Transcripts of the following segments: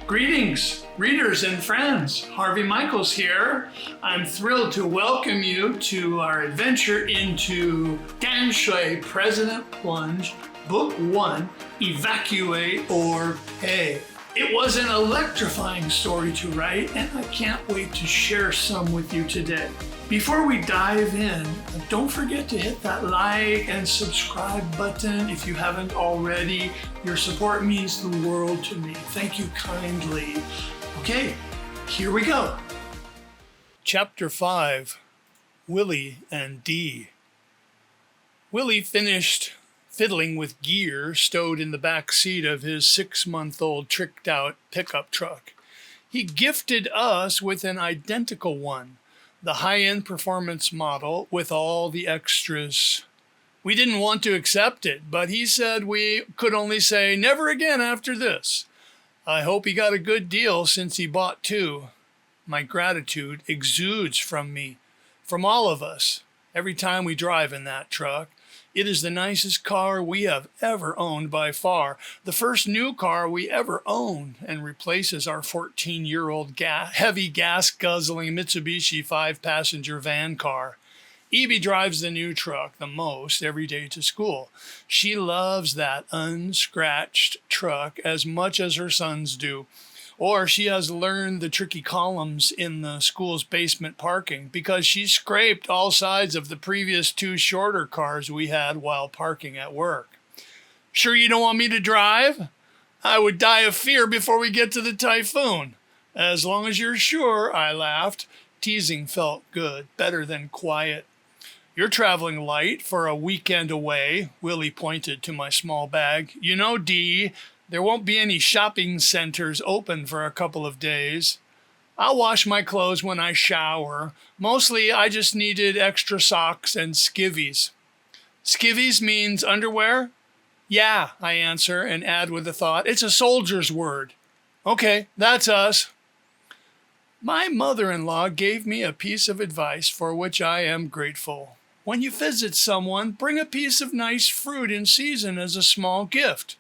Greetings, readers and friends. Harvey Michaels here. I'm thrilled to welcome you to our adventure into Danshui President Plunge, Book 1, Evacuate or Pay. It was an electrifying story to write, and I can't wait to share some with you today. Before we dive in, don't forget to hit that like and subscribe button if you haven't already. Your support means the world to me. Thank you kindly. Okay, here we go. Chapter 5, Willie and Dee. Willie finished fiddling with gear stowed in the back seat of his 6-month-old tricked-out pickup truck. He gifted us with an identical one, the high-end performance model with all the extras. We didn't want to accept it, but he said we could only say never again after this. I hope he got a good deal since he bought 2. My gratitude exudes from me, from all of us, every time we drive in that truck. It is the nicest car we have ever owned by far, the first new car we ever owned, and replaces our 14-year-old heavy gas-guzzling Mitsubishi 5-passenger van car. Evie drives the new truck the most every day to school. She loves that unscratched truck as much as her sons do. Or she has learned the tricky columns in the school's basement parking because she scraped all sides of the previous 2 shorter cars we had while parking at work. Sure you don't want me to drive? I would die of fear before we get to the typhoon. As long as you're sure, I laughed. Teasing felt good, better than quiet. You're traveling light for a weekend away, Willie pointed to my small bag. You know, Dee, there won't be any shopping centers open for a couple of days. I'll wash my clothes when I shower. Mostly, I just needed extra socks and skivvies. Skivvies means underwear? Yeah, I answer and add with a thought, it's a soldier's word. Okay, that's us. My mother-in-law gave me a piece of advice for which I am grateful. When you visit someone, bring a piece of nice fruit in season as a small gift.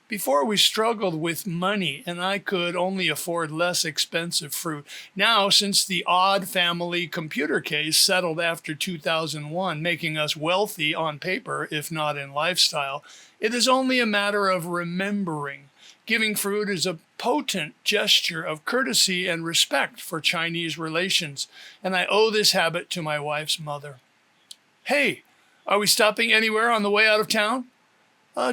Before we struggled with money and I could only afford less expensive fruit. Now, since the Odd Family computer case settled after 2001, making us wealthy on paper, if not in lifestyle, it is only a matter of remembering. Giving fruit is a potent gesture of courtesy and respect for Chinese relations, and I owe this habit to my wife's mother. Hey, are we stopping anywhere on the way out of town?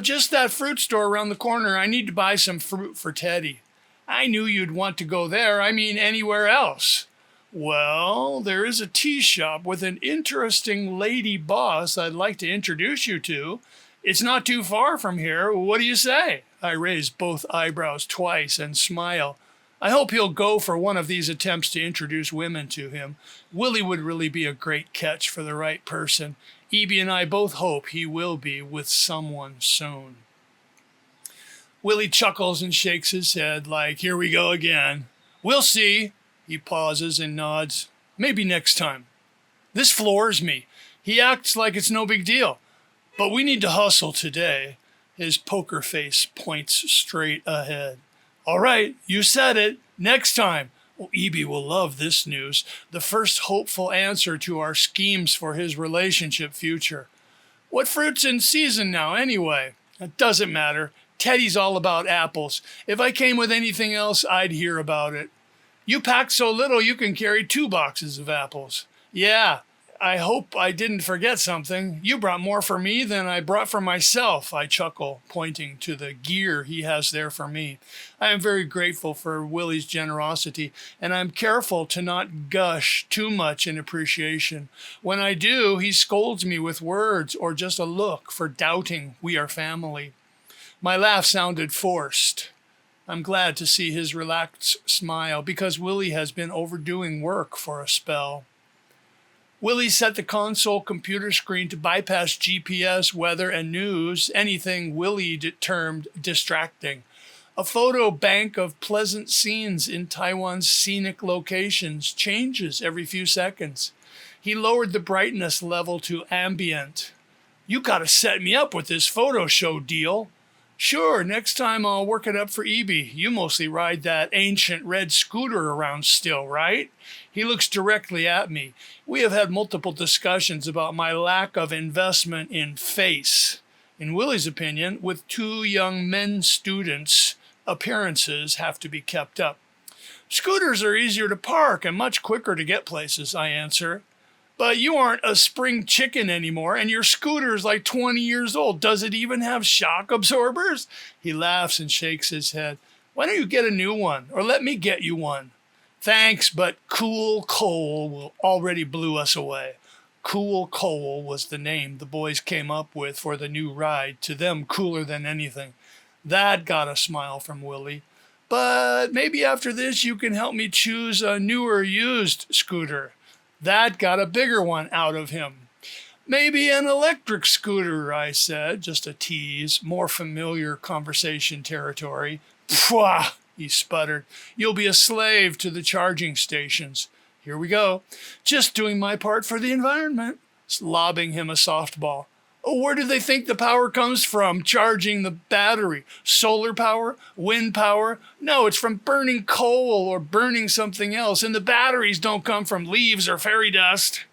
Just that fruit store around the corner. I need to buy some fruit for Teddy. I knew you'd want to go there. I mean, anywhere else. Well, there is a tea shop with an interesting lady boss I'd like to introduce you to. It's not too far from here. What do you say? I raise both eyebrows twice and smile. I hope he'll go for one of these attempts to introduce women to him. Willie would really be a great catch for the right person. Evie and I both hope he will be with someone soon. Willie chuckles and shakes his head like, here we go again. We'll see. He pauses and nods. Maybe next time. This floors me. He acts like it's no big deal. But we need to hustle today. His poker face points straight ahead. All right, you said it. Next time. Oh, Evie will love this news, the first hopeful answer to our schemes for his relationship future. What fruit's in season now, anyway? It doesn't matter. Teddy's all about apples. If I came with anything else, I'd hear about it. You packed so little you can carry 2 boxes of apples. Yeah, I hope I didn't forget something. You brought more for me than I brought for myself, I chuckle, pointing to the gear he has there for me. I am very grateful for Willie's generosity, and I'm careful to not gush too much in appreciation. When I do, he scolds me with words or just a look for doubting we are family. My laugh sounded forced. I'm glad to see his relaxed smile because Willie has been overdoing work for a spell. Willie set the console computer screen to bypass GPS, weather, and news, anything Willie termed distracting. A photo bank of pleasant scenes in Taiwan's scenic locations changes every few seconds. He lowered the brightness level to ambient. You gotta set me up with this photo show deal. Sure, next time I'll work it up for Eby. You mostly ride that ancient red scooter around still, right? He looks directly at me. We have had multiple discussions about my lack of investment in face. In Willie's opinion, with two young men students, appearances have to be kept up. Scooters are easier to park and much quicker to get places, I answer. But you aren't a spring chicken anymore, and your scooter's like 20 years old. Does it even have shock absorbers? He laughs and shakes his head. Why don't you get a new one, or let me get you one? Thanks, but Cool Coal already blew us away. Cool Coal was the name the boys came up with for the new ride, to them cooler than anything. That got a smile from Willie. But maybe after this you can help me choose a newer used scooter. That got a bigger one out of him. Maybe an electric scooter, I said, just a tease, more familiar conversation territory. Pwah, he sputtered. You'll be a slave to the charging stations. Here we go. Just doing my part for the environment. Lobbing him a softball. Oh, where do they think the power comes from, charging the battery? Solar power? Wind power? No, it's from burning coal or burning something else, and the batteries don't come from leaves or fairy dust.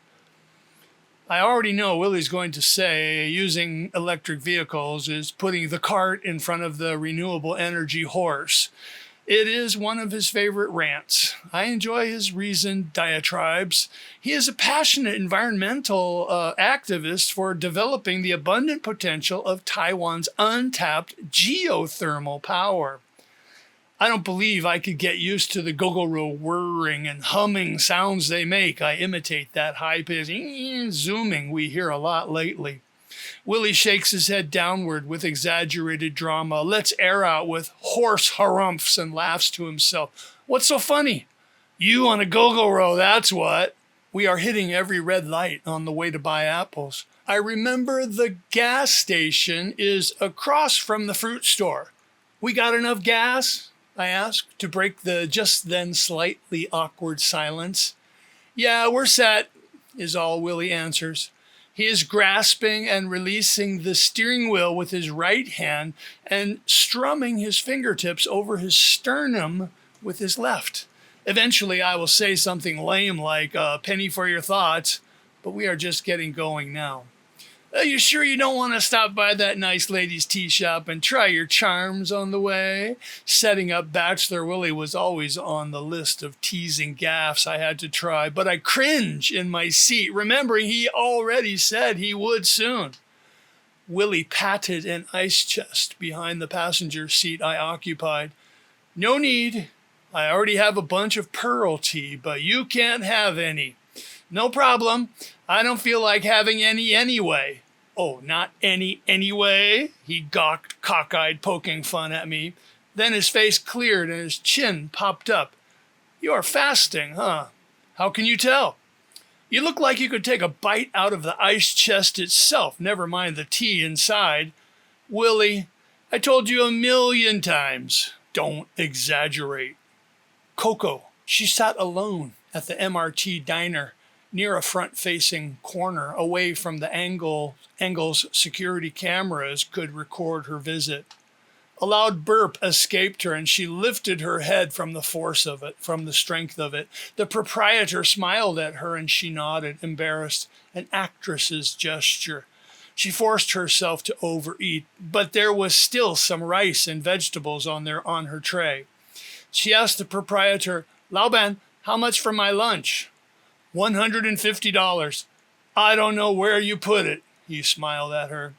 I already know Willie's going to say using electric vehicles is putting the cart in front of the renewable energy horse. It is one of his favorite rants. I enjoy his reasoned diatribes. He is a passionate environmental activist for developing the abundant potential of Taiwan's untapped geothermal power. I don't believe I could get used to the gogoro whirring and humming sounds they make. I imitate that high-pitched zooming we hear a lot lately. Willie shakes his head downward with exaggerated drama, lets air out with hoarse harumphs, and laughs to himself. What's so funny? You on a go-go-row, that's what. We are hitting every red light on the way to buy apples. I remember the gas station is across from the fruit store. We got enough gas? I asked, to break the just then slightly awkward silence. Yeah, we're set, is all Willie answers. He is grasping and releasing the steering wheel with his right hand and strumming his fingertips over his sternum with his left. Eventually, I will say something lame like, penny for your thoughts, but we are just getting going now. Are you sure you don't want to stop by that nice lady's tea shop and try your charms on the way? Setting up Bachelor Willie was always on the list of teasing gaffes I had to try, but I cringe in my seat, remembering he already said he would soon. Willie patted an ice chest behind the passenger seat I occupied. No need. I already have a bunch of pearl tea, but you can't have any. No problem. I don't feel like having any anyway. Oh, not any anyway? He gawked, cockeyed, poking fun at me. Then his face cleared and his chin popped up. You are fasting, huh? How can you tell? You look like you could take a bite out of the ice chest itself, never mind the tea inside. Willie, I told you 1,000,000 times. Don't exaggerate. Coco, she sat alone at the MRT diner, near a front-facing corner, away from the angles security cameras could record her visit. A loud burp escaped her, and she lifted her head from the force of it, from the strength of it. The proprietor smiled at her, and she nodded, embarrassed, an actress's gesture. She forced herself to overeat, but there was still some rice and vegetables on her tray. She asked the proprietor, "Laoban, how much for my lunch?" $150. I don't know where you put it, he smiled at her.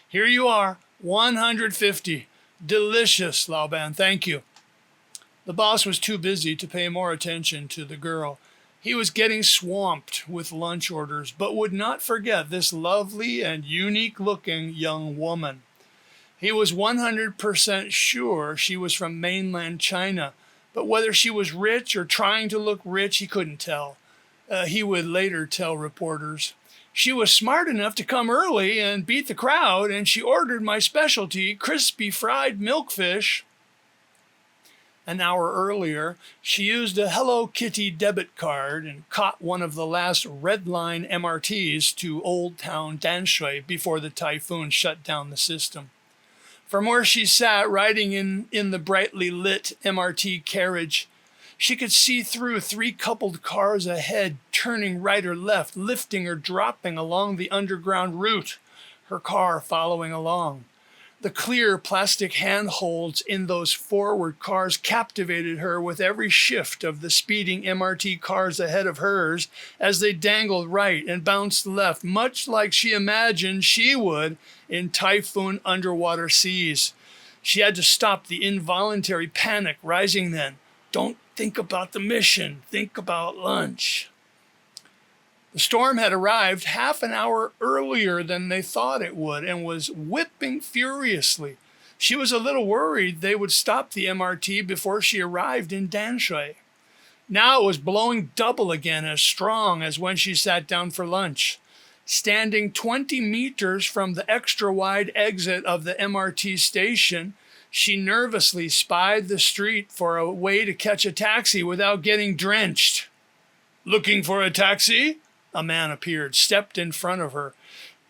Here you are, $150. Delicious, Laoban, thank you. The boss was too busy to pay more attention to the girl. He was getting swamped with lunch orders, but would not forget this lovely and unique-looking young woman. He was 100% sure she was from mainland China, but whether she was rich or trying to look rich, he couldn't tell. He would later tell reporters. She was smart enough to come early and beat the crowd, and she ordered my specialty, crispy fried milkfish. An hour earlier, she used a Hello Kitty debit card and caught one of the last Red Line MRTs to Old Town Danshui before the typhoon shut down the system. From where she sat, riding in the brightly lit MRT carriage, she could see through 3 coupled cars ahead, turning right or left, lifting or dropping along the underground route, her car following along. The clear plastic handholds in those forward cars captivated her with every shift of the speeding MRT cars ahead of hers as they dangled right and bounced left, much like she imagined she would in typhoon underwater seas. She had to stop the involuntary panic rising then. Don't think about the mission, think about lunch. The storm had arrived half an hour earlier than they thought it would and was whipping furiously. She was a little worried they would stop the MRT before she arrived in Danshui. Now it was blowing double again as strong as when she sat down for lunch. Standing 20 meters from the extra-wide exit of the MRT station, she nervously spied the street for a way to catch a taxi without getting drenched. "Looking for a taxi?" A man appeared, stepped in front of her.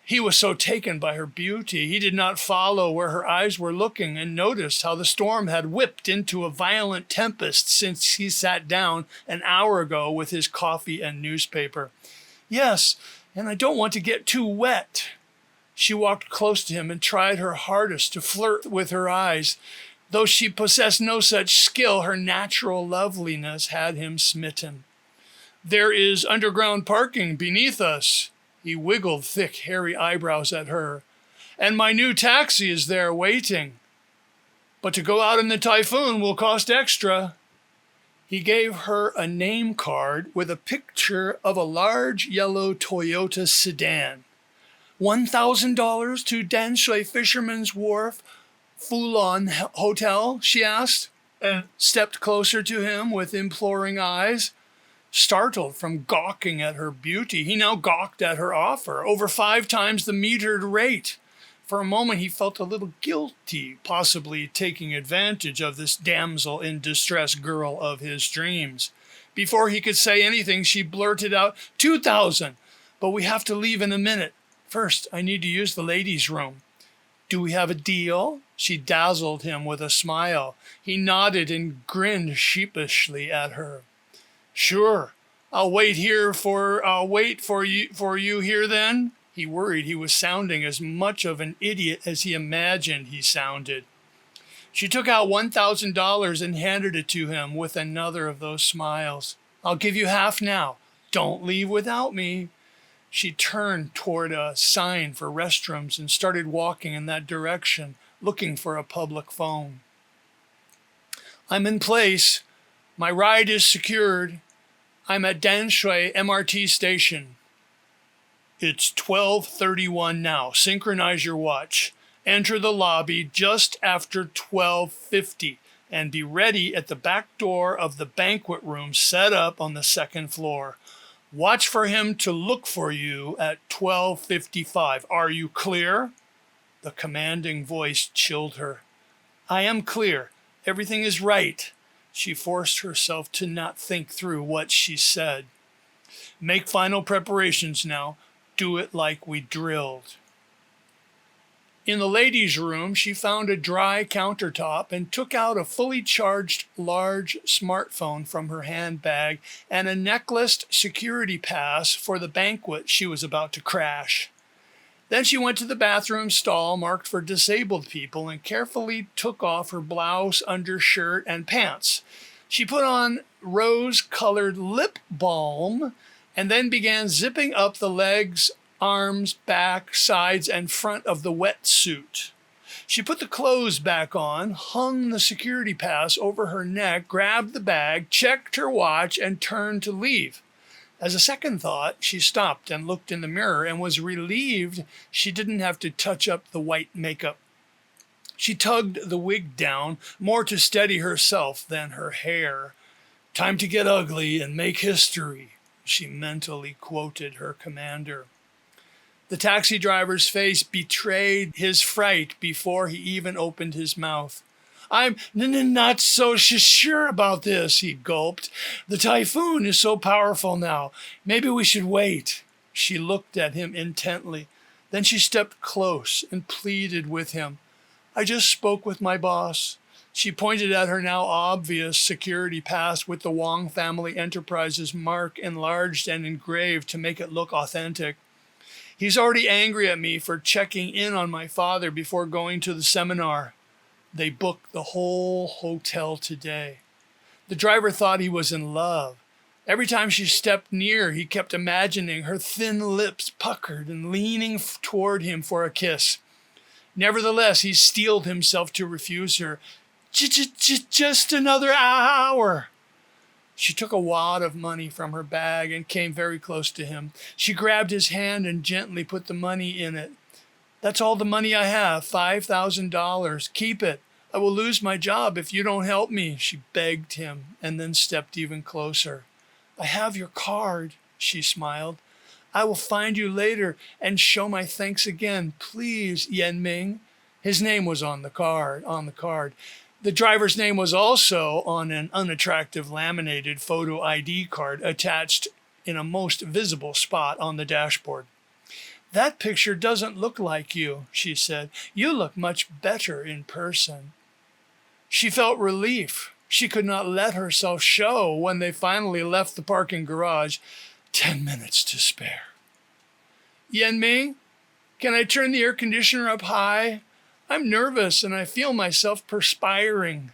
He was so taken by her beauty, he did not follow where her eyes were looking and noticed how the storm had whipped into a violent tempest since he sat down an hour ago with his coffee and newspaper. "Yes, and I don't want to get too wet." She walked close to him and tried her hardest to flirt with her eyes. Though she possessed no such skill, her natural loveliness had him smitten. "There is underground parking beneath us." He wiggled thick, hairy eyebrows at her. "And my new taxi is there waiting. But to go out in the typhoon will cost extra." He gave her a name card with a picture of a large yellow Toyota sedan. $1,000 to Danshui Fisherman's Wharf, Fulon Hotel, she asked, and stepped closer to him with imploring eyes. Startled from gawking at her beauty, he now gawked at her offer, over 5 times the metered rate. For a moment he felt a little guilty, possibly taking advantage of this damsel in distress girl of his dreams. Before he could say anything, she blurted out, 2,000, but we have to leave in a minute. First, I need to use the ladies' room. Do we have a deal? She dazzled him with a smile. He nodded and grinned sheepishly at her. "Sure. I'll wait for you here then?" He worried he was sounding as much of an idiot as he imagined he sounded. She took out $1,000 and handed it to him with another of those smiles. "I'll give you half now. Don't leave without me." She turned toward a sign for restrooms and started walking in that direction, looking for a public phone. "I'm in place. My ride is secured. I'm at Danshui MRT station." "It's 12:31 now. Synchronize your watch. Enter the lobby just after 12:50 and be ready at the back door of the banquet room set up on the 2nd floor. Watch for him to look for you at 12:55. Are you clear?" The commanding voice chilled her. "I am clear. Everything is right." She forced herself to not think through what she said. "Make final preparations now. Do it like we drilled." In the ladies' room, she found a dry countertop and took out a fully charged large smartphone from her handbag and a necklaced security pass for the banquet she was about to crash. Then she went to the bathroom stall marked for disabled people and carefully took off her blouse, undershirt, and pants. She put on rose-colored lip balm and then began zipping up the legs, arms, back, sides, and front of the wetsuit. She put the clothes back on, hung the security pass over her neck, grabbed the bag, checked her watch, and turned to leave. As a second thought, she stopped and looked in the mirror and was relieved she didn't have to touch up the white makeup. She tugged the wig down, more to steady herself than her hair. "Time to get ugly and make history," she mentally quoted her commander. The taxi driver's face betrayed his fright before he even opened his mouth. "I'm not so sure about this," he gulped. "The typhoon is so powerful now. Maybe we should wait." She looked at him intently. Then she stepped close and pleaded with him. I just spoke with my boss. She pointed at her now obvious security pass with the Wong Family Enterprises mark enlarged and engraved to make it look authentic. He's already angry at me for checking in on my father before going to the seminar. They booked the whole hotel today. The driver thought he was in love. Every time she stepped near, he kept imagining her thin lips puckered and leaning toward him for a kiss. Nevertheless, he steeled himself to refuse her. Just another hour. She took a wad of money from her bag and came very close to him. She grabbed his hand and gently put the money in it. That's all the money I have, $5,000. Keep it. I will lose my job if you don't help me, she begged him, and then stepped even closer. I have your card, she smiled. I will find you later and show my thanks again. Please, Yen Ming. His name was on the card. The driver's name was also on an unattractive laminated photo ID card attached in a most visible spot on the dashboard. That picture doesn't look like you, she said. You look much better in person. She felt relief. She could not let herself show when they finally left the parking garage. 10 minutes to spare. Yen Ming, can I turn the air conditioner up high? I'm nervous and I feel myself perspiring.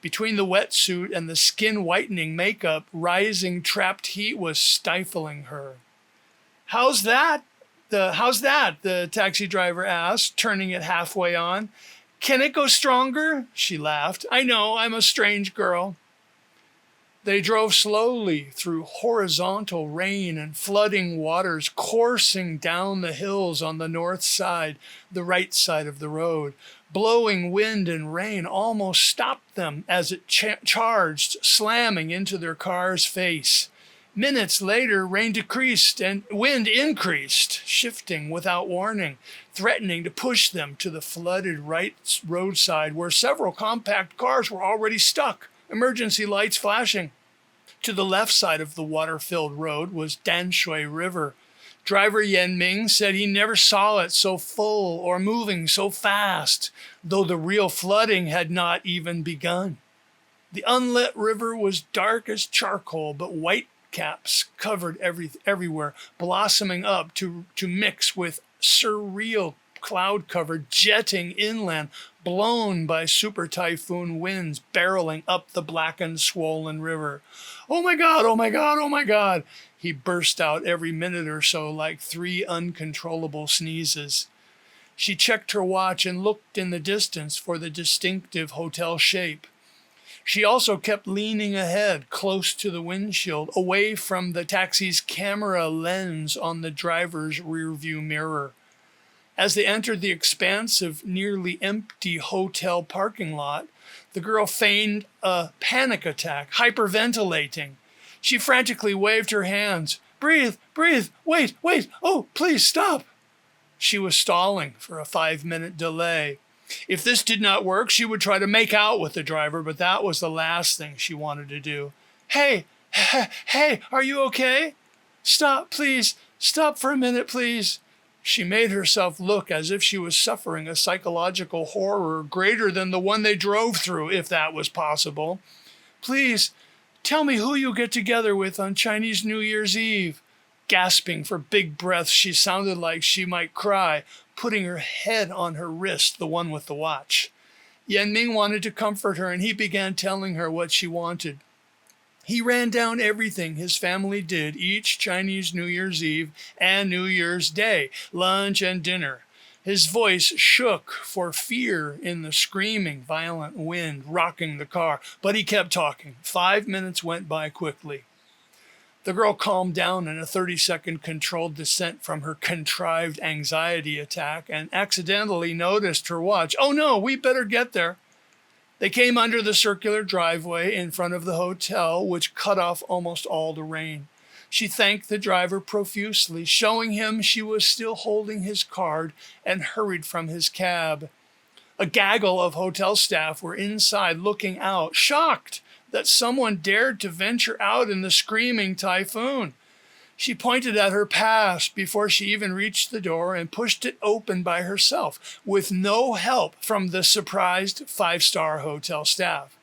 Between the wetsuit and the skin whitening makeup, rising trapped heat was stifling her. How's that? The taxi driver asked, turning it halfway on. Can it go stronger? She laughed. I know, I'm a strange girl. They drove slowly through horizontal rain and flooding waters coursing down the hills on the north side, the right side of the road. Blowing wind and rain almost stopped them as it charged, slamming into their car's face. Minutes later, rain decreased and wind increased, shifting without warning, threatening to push them to the flooded right roadside where several compact cars were already stuck, emergency lights flashing. To the left side of the water-filled road was Danshui River. Driver Yen Ming said he never saw it so full or moving so fast, though the real flooding had not even begun. The unlit river was dark as charcoal, but white caps covered everywhere, blossoming up to mix with surreal cloud cover jetting inland, blown by super typhoon winds barreling up the blackened, swollen river. Oh my God, oh my God, oh my God, he burst out every minute or so like 3 uncontrollable sneezes. She checked her watch and looked in the distance for the distinctive hotel shape. She also kept leaning ahead, close to the windshield, away from the taxi's camera lens on the driver's rearview mirror. As they entered the expansive, nearly empty hotel parking lot, the girl feigned a panic attack, hyperventilating. She frantically waved her hands. Breathe, wait, oh, please stop. She was stalling for a 5-minute delay. If this did not work, she would try to make out with the driver, but that was the last thing she wanted to do. Hey, are you okay? Stop, please. Stop for a minute, please. She made herself look as if she was suffering a psychological horror greater than the one they drove through, if that was possible. Please, tell me who you get together with on Chinese New Year's Eve. Gasping for big breaths, she sounded like she might cry, putting her head on her wrist, the one with the watch. Yen Ming wanted to comfort her, and he began telling her what she wanted. He ran down everything his family did each Chinese New Year's Eve and New Year's Day, lunch and dinner. His voice shook for fear in the screaming, violent wind rocking the car, but he kept talking. 5 minutes went by quickly. The girl calmed down in a 30-second controlled descent from her contrived anxiety attack and accidentally noticed her watch. Oh no, we better get there. They came under the circular driveway in front of the hotel, which cut off almost all the rain. She thanked the driver profusely, showing him she was still holding his card, and hurried from his cab. A gaggle of hotel staff were inside looking out, shocked that someone dared to venture out in the screaming typhoon. She pointed at her past before she even reached the door and pushed it open by herself, with no help from the surprised five-star hotel staff.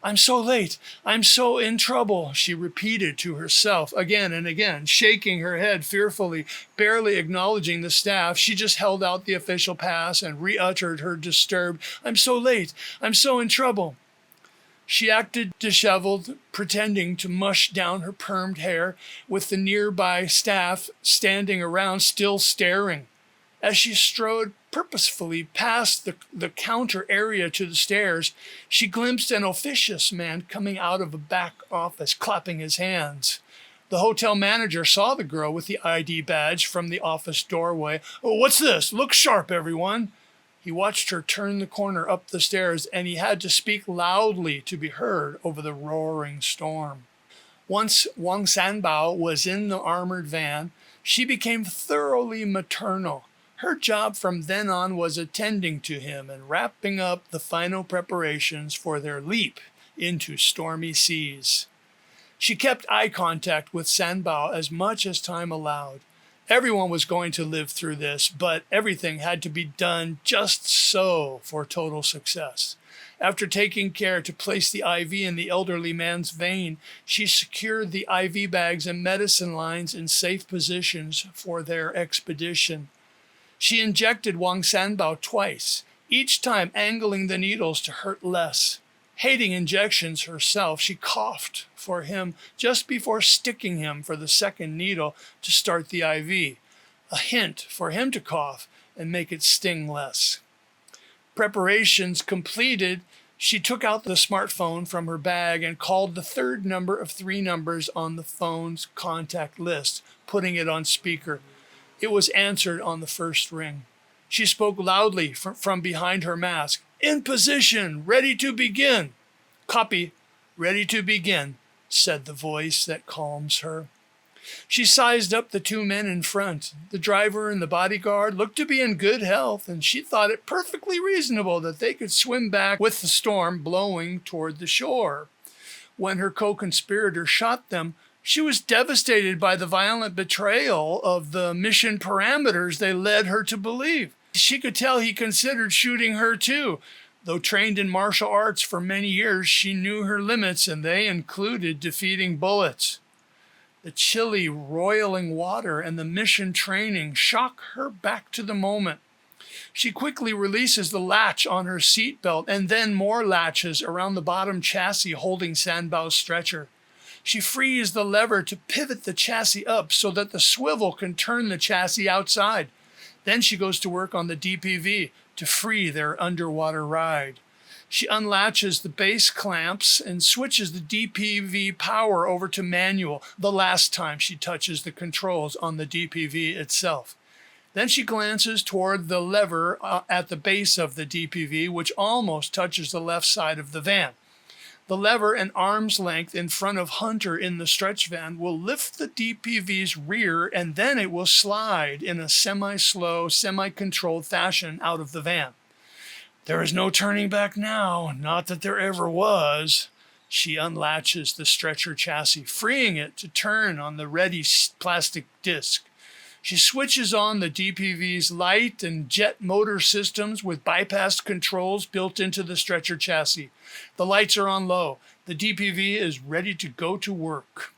"I'm so late. I'm so in trouble," she repeated to herself again and again, shaking her head fearfully, barely acknowledging the staff. She just held out the official pass and re-uttered her disturbed, "I'm so late. I'm so in trouble." She acted disheveled, pretending to mush down her permed hair, with the nearby staff standing around still staring. As she strode purposefully past the counter area to the stairs, she glimpsed an officious man coming out of a back office, clapping his hands. The hotel manager saw the girl with the ID badge from the office doorway. "Oh, what's this? Look sharp, everyone." He watched her turn the corner up the stairs, and he had to speak loudly to be heard over the roaring storm. Once Wang Sanbao was in the armored van, she became thoroughly maternal. Her job from then on was attending to him and wrapping up the final preparations for their leap into stormy seas. She kept eye contact with Sanbao as much as time allowed. Everyone was going to live through this, but everything had to be done just so for total success. After taking care to place the IV in the elderly man's vein, she secured the IV bags and medicine lines in safe positions for their expedition. She injected Wang Sanbao twice, each time angling the needles to hurt less. Hating injections herself, she coughed for him just before sticking him for the second needle to start the IV, a hint for him to cough and make it sting less. Preparations completed, she took out the smartphone from her bag and called the third number of 3 numbers on the phone's contact list, putting it on speaker. It was answered on the first ring. She spoke loudly from behind her mask. "In position, ready to begin." "Copy, ready to begin," said the voice that calms her. She sized up the 2 men in front. The driver and the bodyguard looked to be in good health, and she thought it perfectly reasonable that they could swim back with the storm blowing toward the shore. When her co-conspirator shot them, she was devastated by the violent betrayal of the mission parameters they led her to believe. She could tell he considered shooting her too. Though trained in martial arts for many years, she knew her limits, and they included defeating bullets. The chilly, roiling water and the mission training shock her back to the moment. She quickly releases the latch on her seatbelt and then more latches around the bottom chassis holding Sanbao's stretcher. She frees the lever to pivot the chassis up so that the swivel can turn the chassis outside. Then she goes to work on the DPV to free their underwater ride. She unlatches the base clamps and switches the DPV power over to manual the last time she touches the controls on the DPV itself. Then she glances toward the lever at the base of the DPV, which almost touches the left side of the van. The lever an arm's length in front of Hunter in the stretch van will lift the DPV's rear, and then it will slide in a semi-slow, semi-controlled fashion out of the van. There is no turning back now, not that there ever was. She unlatches the stretcher chassis, freeing it to turn on the ready plastic disc. She switches on the DPV's light and jet motor systems with bypass controls built into the stretcher chassis. The lights are on low. The DPV is ready to go to work.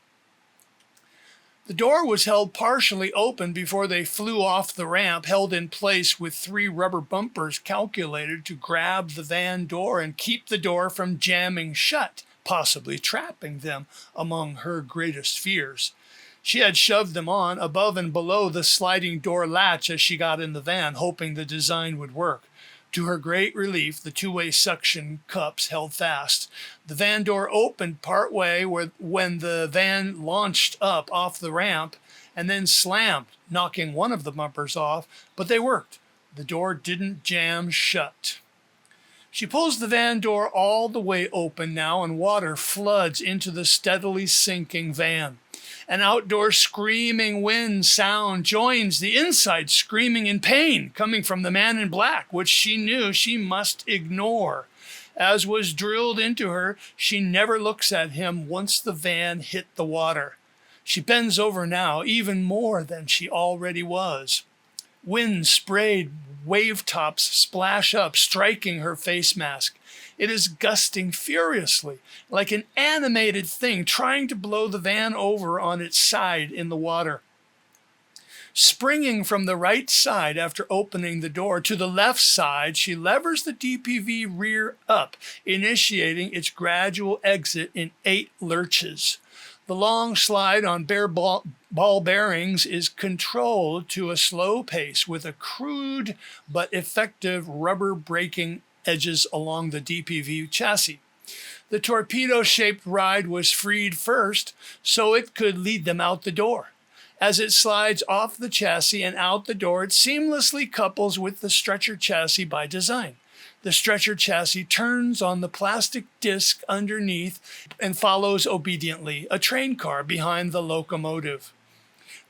The door was held partially open before they flew off the ramp, held in place with 3 rubber bumpers calculated to grab the van door and keep the door from jamming shut, possibly trapping them among her greatest fears. She had shoved them on above and below the sliding door latch as she got in the van, hoping the design would work. To her great relief, the 2-way suction cups held fast. The van door opened partway when the van launched up off the ramp and then slammed, knocking one of the bumpers off, but they worked. The door didn't jam shut. She pulls the van door all the way open now, and water floods into the steadily sinking van. An outdoor screaming wind sound joins the inside screaming in pain coming from the man in black, which she knew she must ignore. As was drilled into her, she never looks at him once the van hit the water. She bends over now, even more than she already was. Wind-sprayed wave tops splash up, striking her face mask. It is gusting furiously, like an animated thing trying to blow the van over on its side in the water. Springing from the right side after opening the door to the left side, she levers the DPV rear up, initiating its gradual exit in 8 lurches. The long slide on bare ball bearings is controlled to a slow pace with a crude but effective rubber braking edges along the DPV chassis. The torpedo-shaped ride was freed first so it could lead them out the door. As it slides off the chassis and out the door, it seamlessly couples with the stretcher chassis by design. The stretcher chassis turns on the plastic disc underneath and follows obediently, a train car behind the locomotive.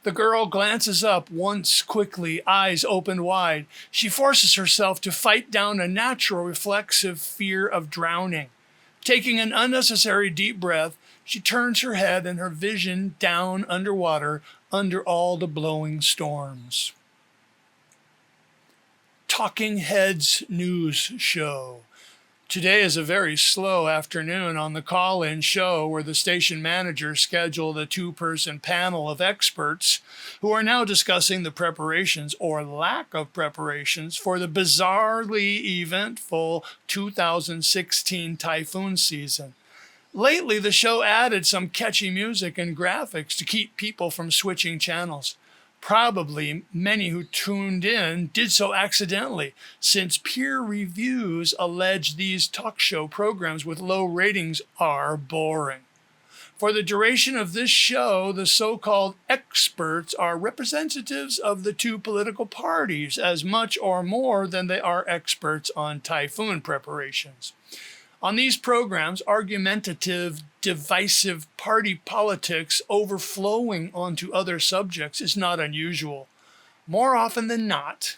The girl glances up once quickly, eyes open wide. She forces herself to fight down a natural reflexive fear of drowning. Taking an unnecessary deep breath, she turns her head and her vision down underwater under all the blowing storms. Talking Heads News Show. Today is a very slow afternoon on the call-in show where the station manager scheduled a 2-person panel of experts who are now discussing the preparations or lack of preparations for the bizarrely eventful 2016 typhoon season. Lately, the show added some catchy music and graphics to keep people from switching channels. Probably many who tuned in did so accidentally, since peer reviews allege these talk show programs with low ratings are boring. For the duration of this show, the so-called experts are representatives of the 2 political parties as much or more than they are experts on typhoon preparations. On these programs, argumentative, divisive party politics overflowing onto other subjects is not unusual. More often than not,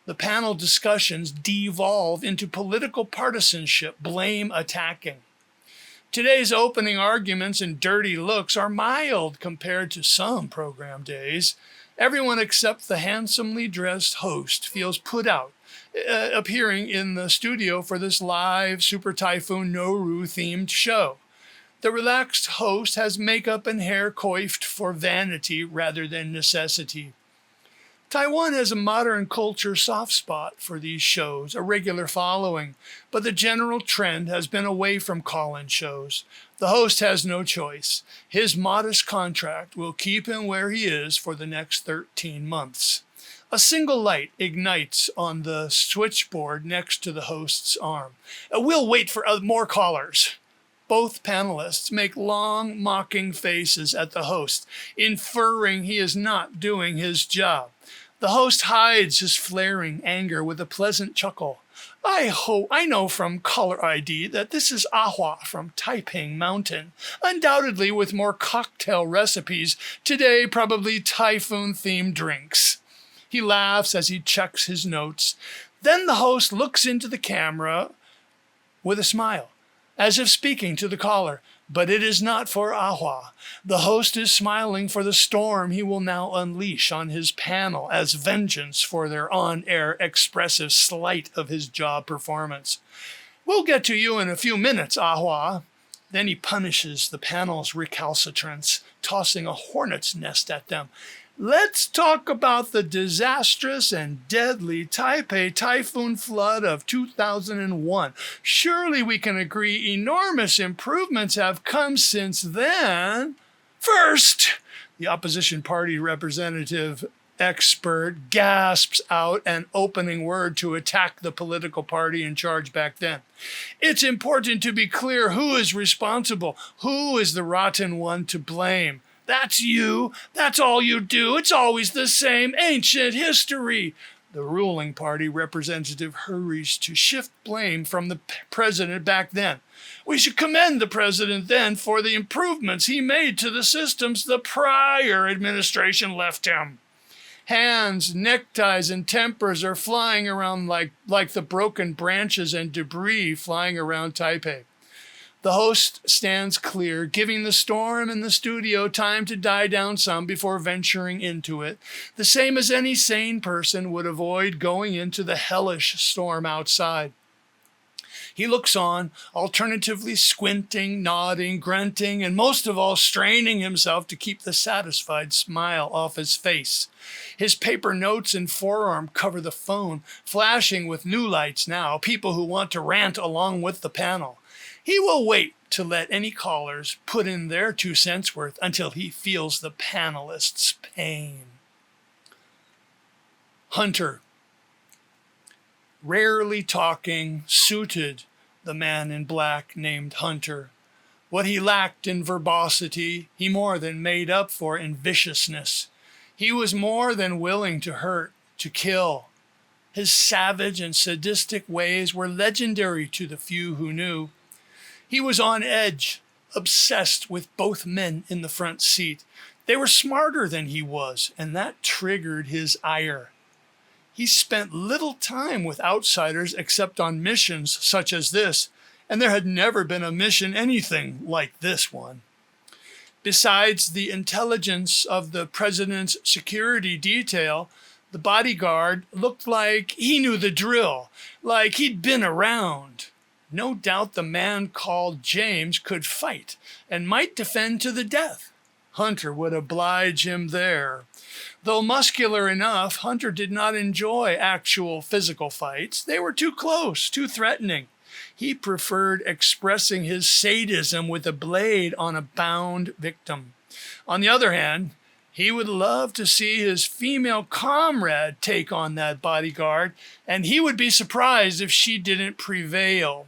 the panel discussions devolve into political partisanship, blame attacking. Today's opening arguments and dirty looks are mild compared to some program days. Everyone except the handsomely dressed host feels put out, appearing in the studio for this live Super Typhoon Noru-themed show. The relaxed host has makeup and hair coiffed for vanity rather than necessity. Taiwan has a modern culture soft spot for these shows, a regular following, but the general trend has been away from call-in shows. The host has no choice. His modest contract will keep him where he is for the next 13 months. A single light ignites on the switchboard next to the host's arm. We'll wait for more callers. Both panelists make long, mocking faces at the host, inferring he is not doing his job. The host hides his flaring anger with a pleasant chuckle. I know from caller ID that this is Ahua from Taiping Mountain, undoubtedly with more cocktail recipes, today probably typhoon-themed drinks. He laughs as he checks his notes. Then the host looks into the camera with a smile, as if speaking to the caller. But it is not for Ahua. The host is smiling for the storm he will now unleash on his panel as vengeance for their on-air expressive slight of his job performance. We'll get to you in a few minutes, Ahua. Then he punishes the panel's recalcitrants, tossing a hornet's nest at them. Let's talk about the disastrous and deadly Taipei typhoon flood of 2001. Surely we can agree enormous improvements have come since then. First, the opposition party representative expert gasps out an opening word to attack the political party in charge back then. It's important to be clear who is responsible, who is the rotten one to blame. That's you. That's all you do. It's always the same ancient history. The ruling party representative hurries to shift blame from the president back then. We should commend the president then for the improvements he made to the systems the prior administration left him. Hands, neckties, and tempers are flying around like the broken branches and debris flying around Taipei. The host stands clear, giving the storm in the studio time to die down some before venturing into it, the same as any sane person would avoid going into the hellish storm outside. He looks on, alternatively squinting, nodding, grunting, and most of all straining himself to keep the satisfied smile off his face. His paper notes and forearm cover the phone, flashing with new lights now, people who want to rant along with the panel. He will wait to let any callers put in their 2 cents worth until he feels the panelists' pain. Hunter. Rarely talking, suited the man in black named Hunter. What he lacked in verbosity, he more than made up for in viciousness. He was more than willing to hurt, to kill. His savage and sadistic ways were legendary to the few who knew. He was on edge, obsessed with both men in the front seat. They were smarter than he was, and that triggered his ire. He spent little time with outsiders except on missions such as this, and there had never been a mission anything like this one. Besides the intelligence of the president's security detail, the bodyguard looked like he knew the drill, like he'd been around. No doubt the man called James could fight and might defend to the death. Hunter would oblige him there. Though muscular enough, Hunter did not enjoy actual physical fights. They were too close, too threatening. He preferred expressing his sadism with a blade on a bound victim. On the other hand, he would love to see his female comrade take on that bodyguard, and he would be surprised if she didn't prevail.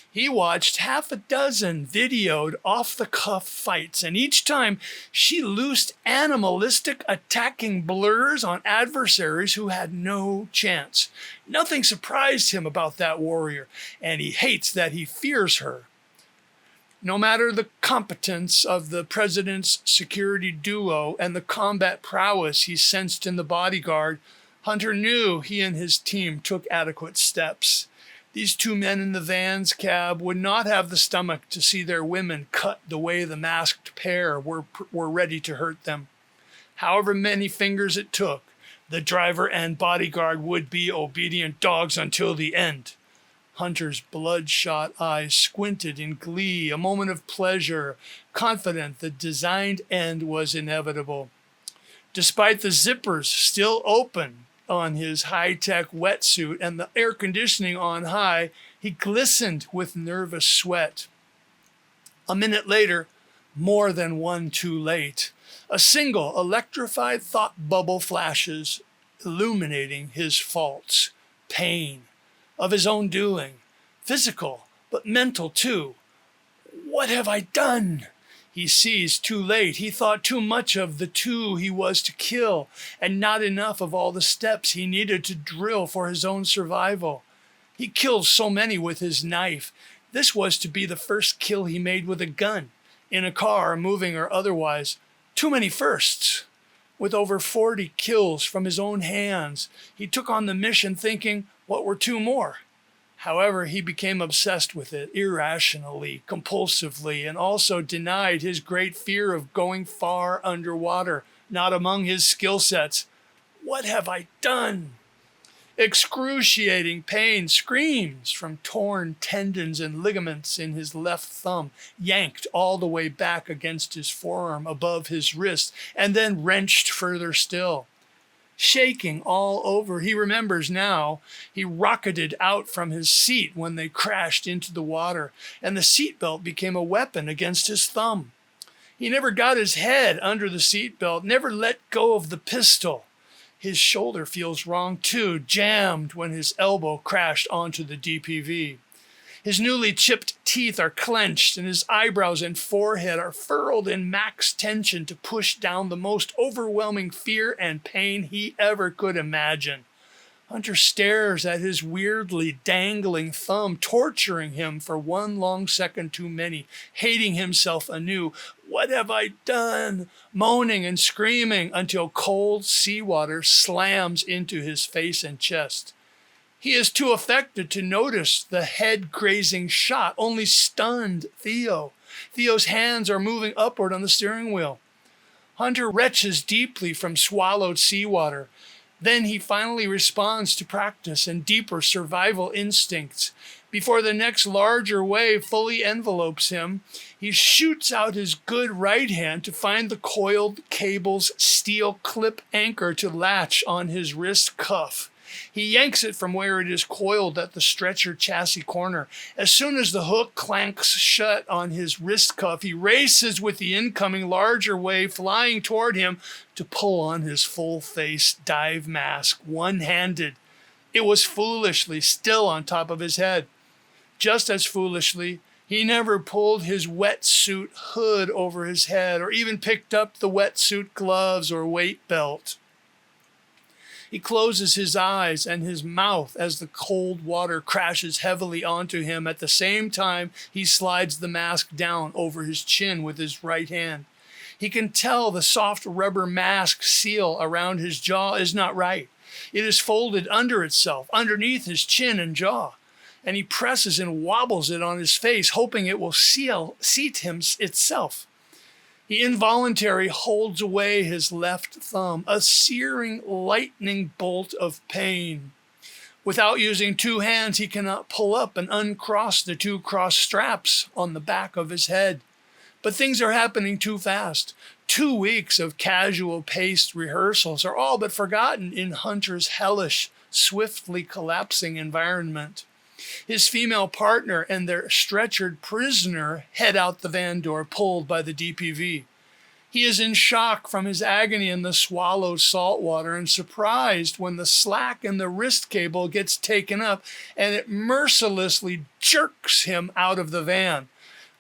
He watched 6 videoed off-the-cuff fights, and each time she loosed animalistic attacking blurs on adversaries who had no chance. Nothing surprised him about that warrior, and he hates that he fears her. No matter the competence of the president's security duo and the combat prowess he sensed in the bodyguard, Hunter knew he and his team took adequate steps. These 2 men in the van's cab would not have the stomach to see their women cut the way the masked pair were ready to hurt them. However many fingers it took, the driver and bodyguard would be obedient dogs until the end. Hunter's bloodshot eyes squinted in glee, a moment of pleasure, confident the designed end was inevitable. Despite the zippers still open on his high-tech wetsuit and the air conditioning on high, he glistened with nervous sweat. A minute later, more than one too late, a single electrified thought bubble flashes, illuminating his faults, pain, of his own doing, physical, but mental too. What have I done? He sees too late. He thought too much of the 2 he was to kill, and not enough of all the steps he needed to drill for his own survival. He killed so many with his knife. This was to be the first kill he made with a gun, in a car, moving or otherwise. Too many firsts. With over 40 kills from his own hands, he took on the mission thinking, what were 2 more? However, he became obsessed with it, irrationally, compulsively, and also denied his great fear of going far underwater, not among his skill sets. What have I done? Excruciating pain, screams from torn tendons and ligaments in his left thumb, yanked all the way back against his forearm above his wrist, and then wrenched further still. Shaking all over, he remembers now, he rocketed out from his seat when they crashed into the water, and the seatbelt became a weapon against his thumb. He never got his head under the seatbelt, never let go of the pistol. His shoulder feels wrong too, jammed when his elbow crashed onto the DPV. His newly chipped teeth are clenched, and his eyebrows and forehead are furrowed in max tension to push down the most overwhelming fear and pain he ever could imagine. Hunter stares at his weirdly dangling thumb, torturing him for 1 long second too many, hating himself anew. What have I done? Moaning and screaming until cold seawater slams into his face and chest. He is too affected to notice the head-grazing shot, only stunned Theo. Theo's hands are moving upward on the steering wheel. Hunter retches deeply from swallowed seawater. Then he finally responds to practice and deeper survival instincts. Before the next larger wave fully envelopes him, he shoots out his good right hand to find the coiled cable's steel clip anchor to latch on his wrist cuff. He yanks it from where it is coiled at the stretcher chassis corner. As soon as the hook clanks shut on his wrist cuff, he races with the incoming larger wave flying toward him to pull on his full-face dive mask, one-handed. It was foolishly still on top of his head. Just as foolishly, he never pulled his wetsuit hood over his head or even picked up the wetsuit gloves or weight belt. He closes his eyes and his mouth as the cold water crashes heavily onto him. At the same time, he slides the mask down over his chin with his right hand. He can tell the soft rubber mask seal around his jaw is not right. It is folded under itself, underneath his chin and jaw. And he presses and wobbles it on his face, hoping it will seat him itself. He involuntarily holds away his left thumb, a searing lightning bolt of pain. Without using two hands, he cannot pull up and uncross the two cross straps on the back of his head. But things are happening too fast. 2 weeks of casual paced rehearsals are all but forgotten in Hunter's hellish, swiftly collapsing environment. His female partner and their stretchered prisoner head out the van door, pulled by the DPV. He is in shock from his agony in the swallowed salt water and surprised when the slack in the wrist cable gets taken up and it mercilessly jerks him out of the van.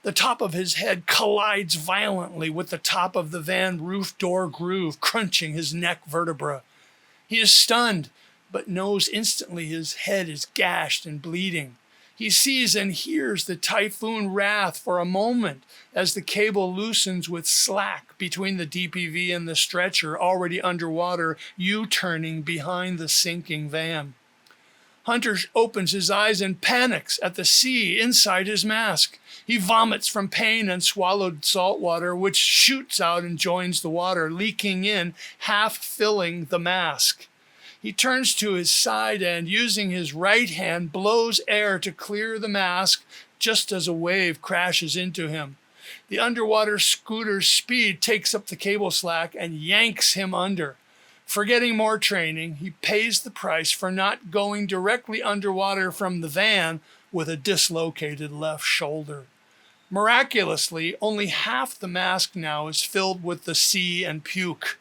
The top of his head collides violently with the top of the van roof door groove, crunching his neck vertebra. He is stunned, but knows instantly his head is gashed and bleeding. He sees and hears the typhoon wrath for a moment as the cable loosens with slack between the DPV and the stretcher already underwater, U-turning behind the sinking van. Hunter opens his eyes and panics at the sea inside his mask. He vomits from pain and swallowed salt water, which shoots out and joins the water, leaking in, half filling the mask. He turns to his side and, using his right hand, blows air to clear the mask just as a wave crashes into him. The underwater scooter's speed takes up the cable slack and yanks him under. Forgetting more training, he pays the price for not going directly underwater from the van with a dislocated left shoulder. Miraculously, only half the mask now is filled with the sea and puke.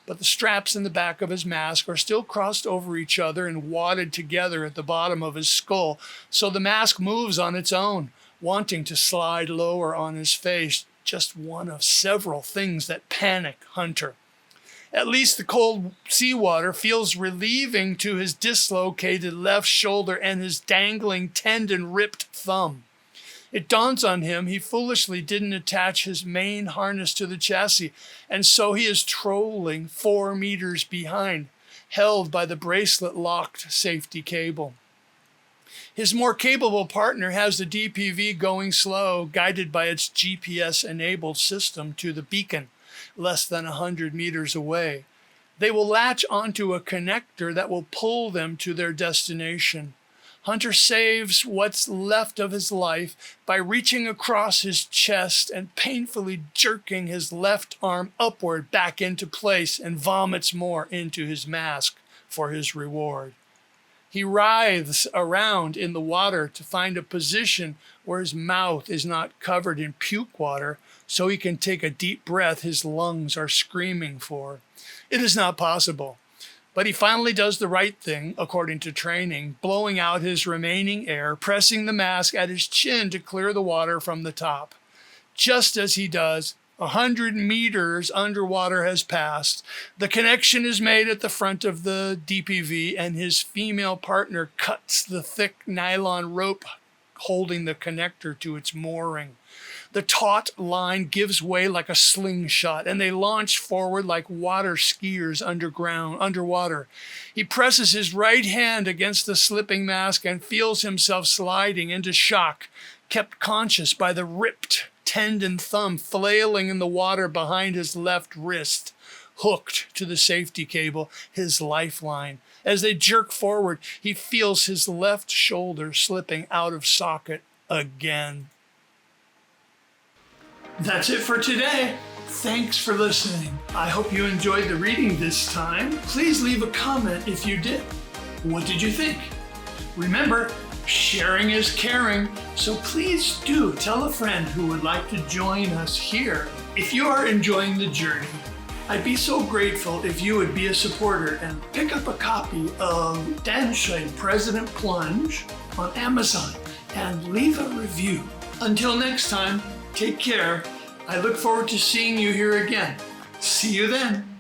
But the straps in the back of his mask are still crossed over each other and wadded together at the bottom of his skull, so the mask moves on its own, wanting to slide lower on his face, just one of several things that panic Hunter. At least the cold seawater feels relieving to his dislocated left shoulder and his dangling tendon-ripped thumb. It dawns on him he foolishly didn't attach his main harness to the chassis, and so he is trolling 4 meters behind, held by the bracelet-locked safety cable. His more capable partner has the DPV going slow, guided by its GPS-enabled system to the beacon, less than 100 meters away. They will latch onto a connector that will pull them to their destination. Hunter saves what's left of his life by reaching across his chest and painfully jerking his left arm upward back into place and vomits more into his mask for his reward. He writhes around in the water to find a position where his mouth is not covered in puke water so he can take a deep breath his lungs are screaming for. It is not possible. But he finally does the right thing, according to training, blowing out his remaining air, pressing the mask at his chin to clear the water from the top. Just as he does, 100 meters underwater has passed. The connection is made at the front of the DPV, and his female partner cuts the thick nylon rope holding the connector to its mooring. The taut line gives way like a slingshot, and they launch forward like water skiers underwater. He presses his right hand against the slipping mask and feels himself sliding into shock, kept conscious by the ripped tendon thumb flailing in the water behind his left wrist, hooked to the safety cable, his lifeline. As they jerk forward, he feels his left shoulder slipping out of socket again. That's it for today. Thanks for listening. I hope you enjoyed the reading this time. Please leave a comment if you did. What did you think? Remember, sharing is caring, so please do tell a friend who would like to join us here. If you are enjoying the journey, I'd be so grateful if you would be a supporter and pick up a copy of Danshui President Plunge on Amazon and leave a review. Until next time, take care. I look forward to seeing you here again. See you then.